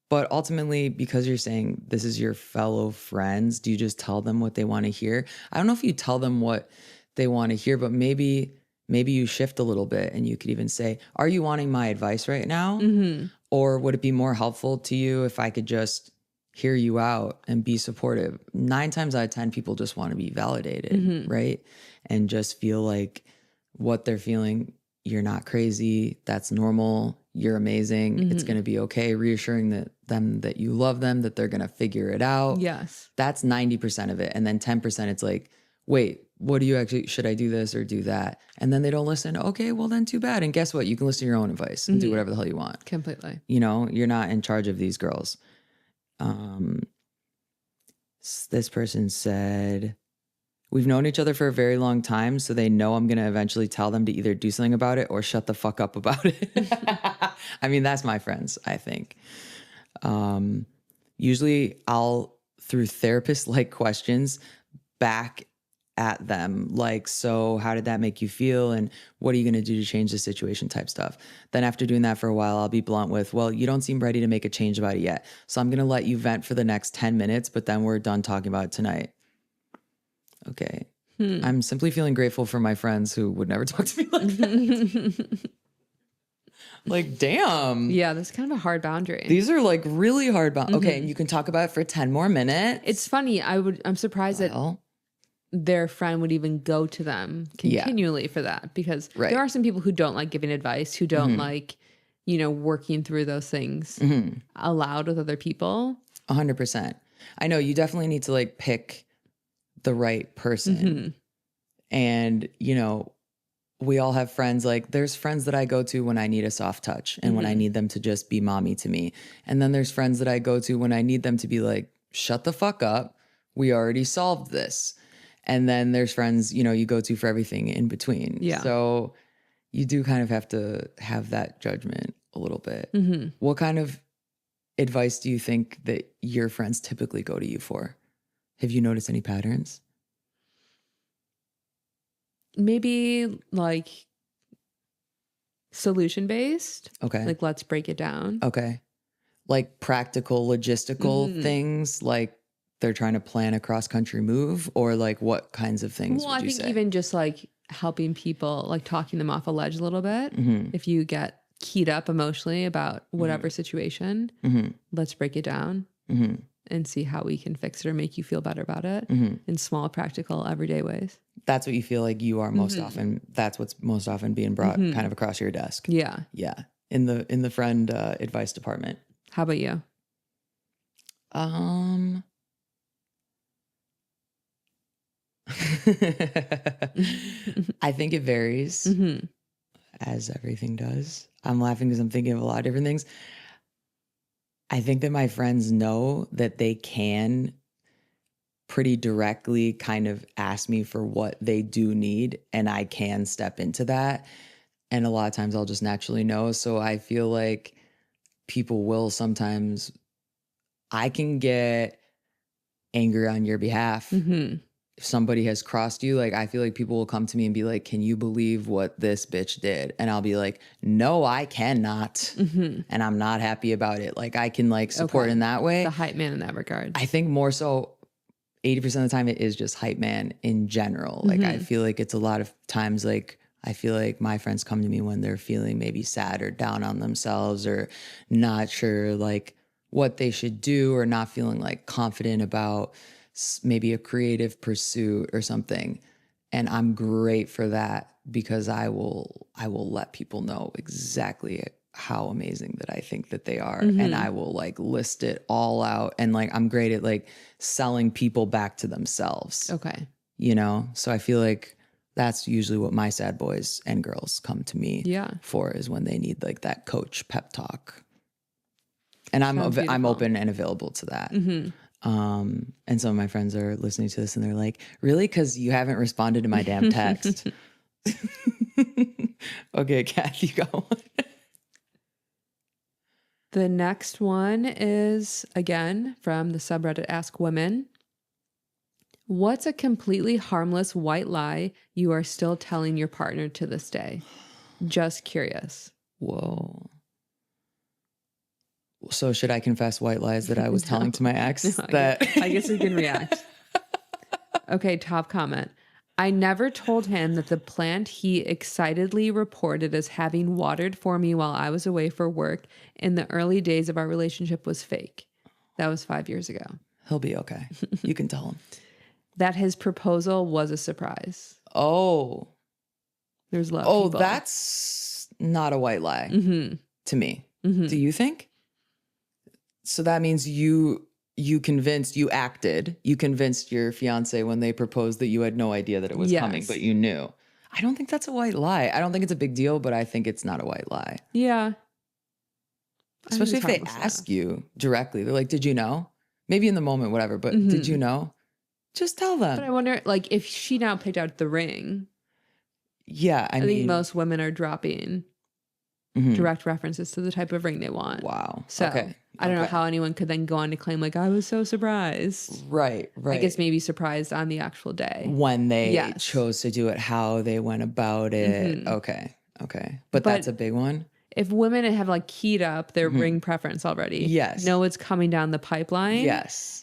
but ultimately, because you're saying this is your fellow friends, do you just tell them what they want to hear? I don't know if you tell them what they want to hear, but maybe you shift a little bit and you could even say, are you wanting my advice right now? Or would it be more helpful to you if I could just hear you out and be supportive? 9 times out of 10, people just want to be validated, right? And just feel like what they're feeling, you're not crazy. That's normal. You're amazing. It's going to be okay. Reassuring them that you love them, that they're going to figure it out. Yes. That's 90% of it. And then 10%, it's like, wait, what do you actually, should I do this or do that? And then they don't listen. Okay, well then too bad. And guess what? You can listen to your own advice and do whatever the hell you want. Completely. You know, you're not in charge of these girls. This person said, we've known each other for a very long time, so they know I'm going to eventually tell them to either do something about it or shut the fuck up about it. I mean, that's my friends, I think. Usually I'll, through therapist-like questions, back at them, like, so how did that make you feel? And what are you going to do to change the situation type stuff? Then after doing that for a while, I'll be blunt with, well, you don't seem ready to make a change about it yet. So I'm going to let you vent for the next 10 minutes, but then we're done talking about it tonight. Okay. I'm simply feeling grateful for my friends who would never talk to me like that. Like, damn. Yeah, that's kind of a hard boundary. These are like really hard Okay, and you can talk about it for 10 more minutes. It's funny. I'm surprised that their friend would even go to them continually for that, because there are some people who don't like giving advice, who don't like, you know, working through those things aloud with other people. 100%. I know you definitely need to like pick the right person. And, you know, we all have friends. Like, there's friends that I go to when I need a soft touch and when I need them to just be mommy to me. And then there's friends that I go to when I need them to be like, shut the fuck up. We already solved this. And then there's friends, you know, you go to for everything in between. Yeah. So you do kind of have to have that judgment a little bit. What kind of advice do you think that your friends typically go to you for? Have you noticed any patterns? Maybe like solution based. Okay. Like, let's break it down. Okay. Like practical, logistical things, like they're trying to plan a cross-country move, or like what kinds of things would you say? I think even just like helping people, like talking them off a ledge a little bit. If you get keyed up emotionally about whatever situation, let's break it down and see how we can fix it or make you feel better about it in small, practical, everyday ways. That's what you feel like you are most often. That's what's most often being brought kind of across your desk. Yeah. Yeah. In the friend advice department. How about you? I think it varies, as everything does. I'm laughing because I'm thinking of a lot of different things. I think that my friends know that they can pretty directly kind of ask me for what they do need, and I can step into that. And a lot of times I'll just naturally know. So I feel like people will sometimes, I can get angry on your behalf. If somebody has crossed you, like, I feel like people will come to me and be like, can you believe what this bitch did? And I'll be like, no, I cannot. And I'm not happy about it. Like, I can like support in that way. The hype man in that regard. I think more so 80% of the time it is just hype man in general. Like, I feel like it's a lot of times, like, I feel like my friends come to me when they're feeling maybe sad or down on themselves or not sure like what they should do, or not feeling like confident about maybe a creative pursuit or something. And I'm great for that, because I will let people know exactly how amazing that I think that they are. And I will like list it all out. And like, I'm great at like selling people back to themselves. Okay. You know? So I feel like that's usually what my sad boys and girls come to me for, is when they need like that coach pep talk. And I'm open and available to that. And some of my friends are listening to this and they're like, really? Because you haven't responded to my damn text. Okay, Kathy, go. The next one is, again, from the subreddit AskWomen. What's a completely harmless white lie you are still telling your partner to this day? Just curious. Whoa. So should I confess white lies that I was telling to my ex? I guess we can react. Okay, top comment. I never told him that the plant he excitedly reported as having watered for me while I was away for work in the early days of our relationship was fake. That was 5 years ago. He'll be okay. You can tell him. That his proposal was a surprise. Oh. There's a lot of people. That's not a white lie to me. Do you think? So that means you convinced your fiance when they proposed that you had no idea that it was coming, but you knew. I don't think that's a white lie. I don't think it's a big deal, but I think it's not a white lie. Yeah. Especially if they ask you directly. They're like, did you know? Maybe in the moment, whatever, but did you know? Just tell them. But I wonder, like, if she now picked out the ring. Yeah, I mean, think most women are dropping direct references to the type of ring they want. Wow. So I don't know how anyone could then go on to claim, like, I was so surprised. Right. I guess maybe surprised on the actual day. When they chose to do it, how they went about it. Okay. But that's a big one. If women have like keyed up their ring preference already, know it's coming down the pipeline. Yes.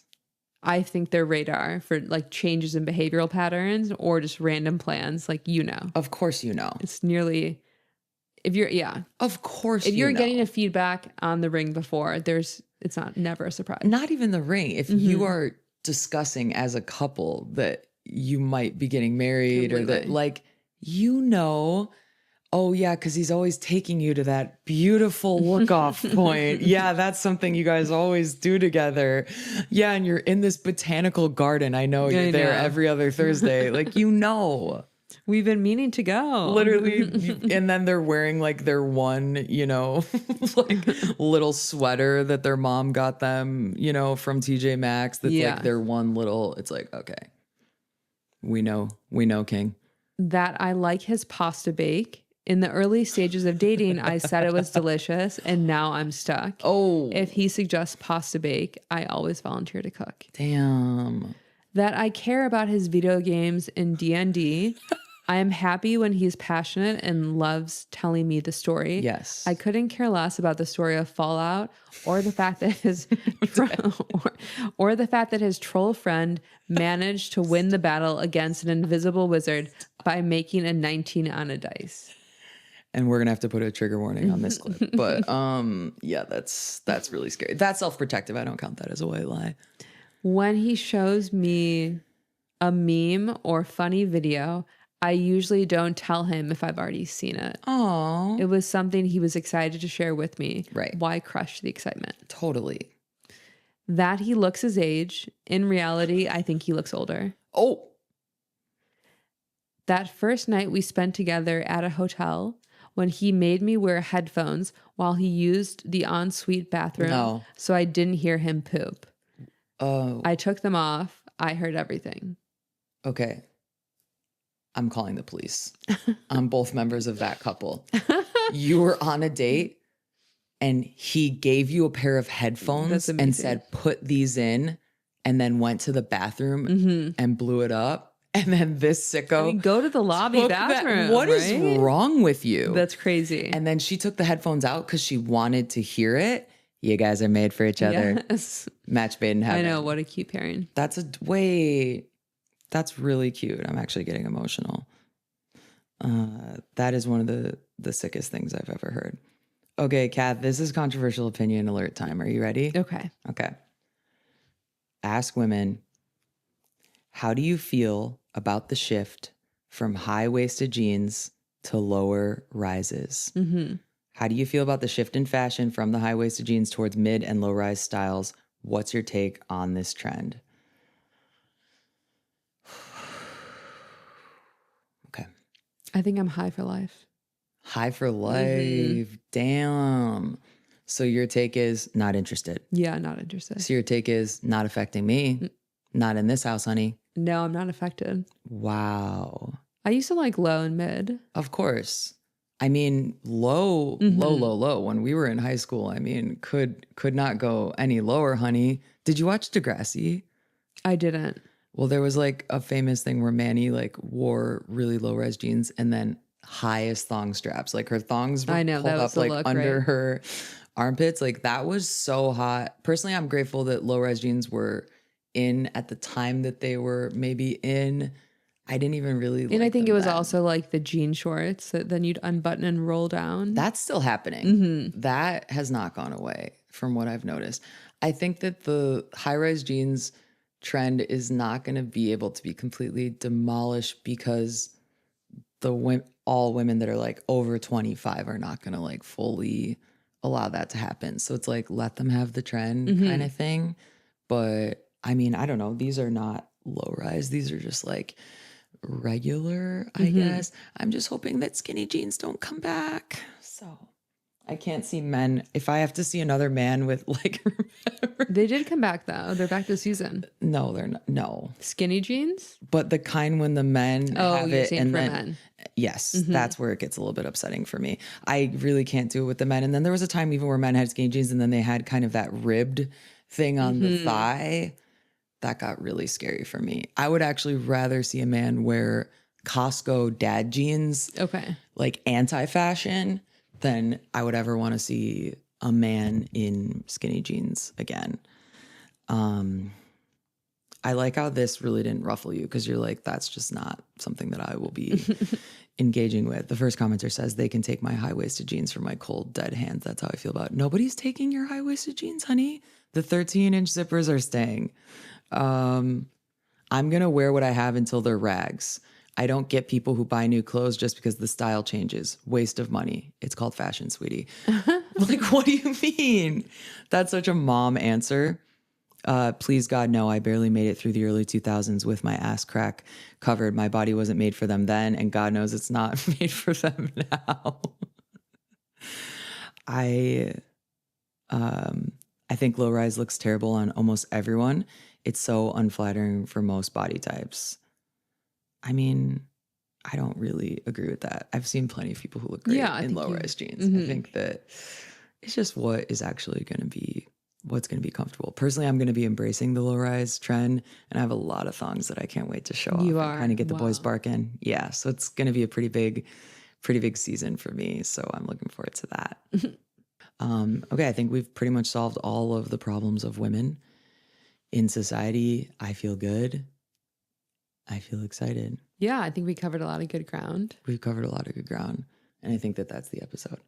I think their radar for like changes in behavioral patterns or just random plans, like, Of course, it's nearly, if you're, Of course, if you're getting a feedback on the ring before, it's never a surprise. Not even the ring. If you are discussing as a couple that you might be getting married or that, like, oh yeah, because he's always taking you to that beautiful look-off point. Yeah, that's something you guys always do together. Yeah, and you're in this botanical garden. I know you're there every other Thursday. Like, We've been meaning to go. Literally. And then they're wearing like their one, like little sweater that their mom got them, from TJ Maxx. That's like their one little, it's like, okay, we know, King. That I like his pasta bake. In the early stages of dating, I said it was delicious, and now I'm stuck. Oh. If he suggests pasta bake, I always volunteer to cook. Damn. That I care about his video games in D&D. I am happy when he's passionate and loves telling me the story. Yes. I couldn't care less about the story of Fallout or the fact that his troll friend managed to win the battle against an invisible wizard by making a 19 on a dice. And we're gonna have to put a trigger warning on this clip. But yeah, that's really scary. That's self-protective. I don't count that as a white lie. When he shows me a meme or funny video, I usually don't tell him if I've already seen it. Oh. It was something he was excited to share with me. Right. Why crush the excitement? Totally. That he looks his age. In reality, I think he looks older. Oh. That first night we spent together at a hotel, when he made me wear headphones while he used the ensuite bathroom so I didn't hear him poop. Oh. I took them off. I heard everything. Okay. I'm calling the police. I'm both members of that couple. You were on a date and he gave you a pair of headphones and said, put these in, and then went to the bathroom and blew it up. And then this sicko go to the lobby bathroom. What is wrong with you? That's crazy. And then she took the headphones out because she wanted to hear it. You guys are made for each other. Yes. Match made in heaven. I know. What a cute pairing. That's really cute. I'm actually getting emotional. That is one of the sickest things I've ever heard. Okay, Kat, this is controversial opinion alert time. Are you ready? Okay. Ask Women, how do you feel about the shift from high-waisted jeans to lower rises? How do you feel about the shift in fashion from the high-waisted jeans towards mid and low-rise styles? What's your take on this trend? Okay. I think I'm high for life. High for life. Damn. So your take is not interested. Yeah, not interested. So your take is not affecting me. Not in this house, honey. No, I'm not affected. Wow. I used to like low and mid. Of course. I mean, low. When we were in high school, I mean, could not go any lower, honey. Did you watch Degrassi? I didn't. Well, there was like a famous thing where Manny like wore really low rise jeans and then highest thong straps. Like her thongs were pulled up like look, under her armpits. Like that was so hot. Personally, I'm grateful that low rise jeans were in at the time that they were maybe in. I didn't even really And I like think it them was then. also like the jean shorts that then you'd unbutton and roll down. That's still happening. That has not gone away from what I've noticed. I think that the high-rise jeans trend is not going to be able to be completely demolished because all women that are like over 25 are not going to like fully allow that to happen. So it's like let them have the trend kind of thing. But I mean, I don't know. These are not low rise. These are just like regular, I guess. I'm just hoping that skinny jeans don't come back. So I can't see men. If I have to see another man with like, They did come back though. They're back this season. no, they're not. No, Skinny jeans? but the kind when the men Oh, have you're it saying and for then men. yes, that's where it gets a little bit upsetting for me. I really can't do it with the men. And then there was a time even where men had skinny jeans and then they had kind of that ribbed thing on the thigh. That got really scary for me. I would actually rather see a man wear Costco dad jeans, Okay. like anti-fashion, than I would ever want to see a man in skinny jeans again. I like how this really didn't ruffle you because you're like, that's just not something that I will be engaging with. The first commenter says they can take my high-waisted jeans for my cold, dead hands. That's how I feel about it. Nobody's taking your high-waisted jeans, honey. The 13-inch zippers are staying. I'm going to wear what I have until they're rags. I don't get people who buy new clothes just because the style changes. Waste of money. It's called fashion, sweetie. Like, what do you mean? That's such a mom answer. Please God, no, I barely made it through the early 2000s with my ass crack covered. My body wasn't made for them then, and God knows it's not made for them now. I think low rise looks terrible on almost everyone. It's so unflattering for most body types. I mean, I don't really agree with that. I've seen plenty of people who look great in low rise jeans. I think that it's just what is actually going to be what's going to be comfortable. Personally, I'm going to be embracing the low rise trend, and I have a lot of thongs that I can't wait to show off and kind of get the boys barking. Yeah, so it's going to be a pretty big season for me. So I'm looking forward to that. Okay, I think we've pretty much solved all of the problems of women in society. I feel good. I feel excited. Yeah, I think we covered a lot of good ground. We've covered a lot of good ground, and I think that that's the episode.